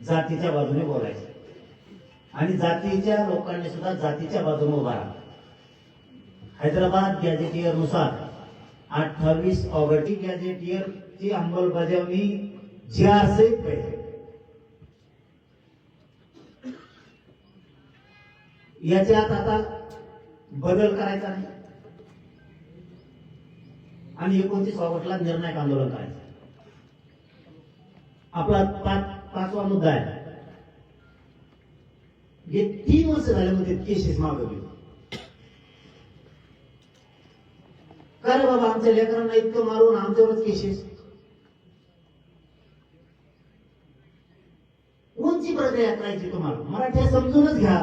जातीच्या बाजूने बोलायचं आणि जातीच्या लोकांनी सुद्धा जातीच्या बाजूने उभा राहा. हैदराबाद गॅझेटियर नुसार 28 ऑगस्ट गॅझेटियर ची अंमलबजावणी GR सहित पाहिजे. याच्यात आता बदल करायचा नाही आणि 29 ऑगस्टला निर्णायक आंदोलन करायचं. आपला पाचवा मुद्दा आहे. हे 3 वर्ष झाले म्हणजे केसेस मागवली. का रे बाबा, आमच्या लेकरांना इतकं मारून आमच्यावरच केसेस. कोणची प्रक्रिया करायची तुम्हाला? मराठ्या समजूनच घ्या.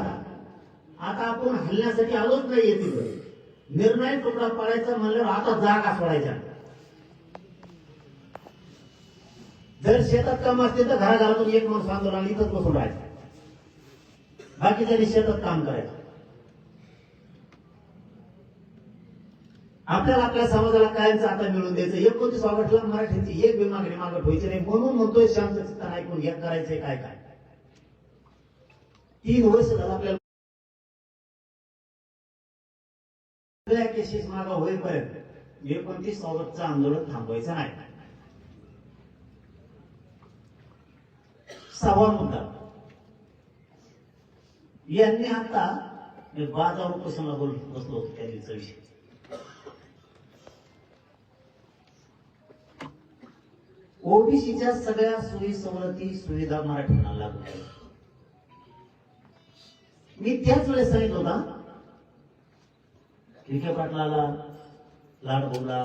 आता आपण हल्ल्यासाठी आलोच नाहीये तिथे. निर्णय तुकडा पाडायचा म्हणल्यावर आता जागा सोडायच्या. जर शेतात काम असते तर घराघरातून एक माणूस आंदोलन इथंच बसून राहायचं, बाकीच्या शेतात काम करायचं. आपल्याला आपल्या समाजाला कायमचं आता मिळून द्यायचं. 29 ऑगस्टला मराठ्यांची एक बी मागणी मागत व्हायची नाही म्हणून म्हणतोय शांत चित्तानं ऐकून घ्या. करायचंय काय काय. 3 वर्ष झालं आपल्याला केसेस मागा होईपर्यंत 29 ऑगस्टचं आंदोलन थांबवायचं नाही. 6वा मुद्दा. यांनी आता बाजावर उपोषणाला बसलो होतो त्या दिवसा विषयी. ओबीसीच्या सगळ्या सोयी सवलती सुविधा मराठ्यांना लागू केल्या. मी त्याच वेळेस सांगितलं होता विखे पाटलाला, लाडभोला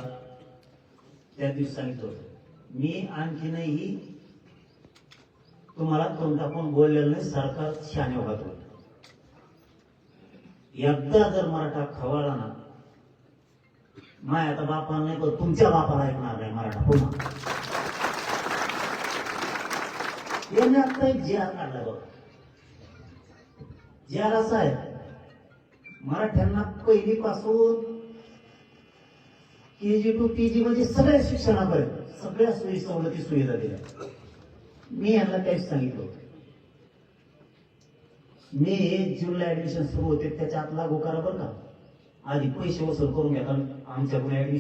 त्या दिवशी सांगितलं होतं. मी आणखीनही तुम्हाला तोंड टाकून बोललेलं नाही. सरकार शहाणे होत. एकदा जर मराठा खवळला ना, माय आता बापाला नाही पण तुमच्या बापाला ऐकणार नाही मराठा पुन्हा. यांनी आता एक GR काढला बघा. GR असा आहे, मराठ्यांना पहिलीपासून KG to PG म्हणजे सगळ्या शिक्षणापर्यंत सगळ्या सोयी सवलती सुविधा दिल्या. मी यांना काहीच सांगितलं होतं. मे जूनला ऍडमिशन सुरू होते त्याच्या आत लागू करा बरं का. आधी पैसे वसूल करून घेता आमच्याकडून ऍडमिशन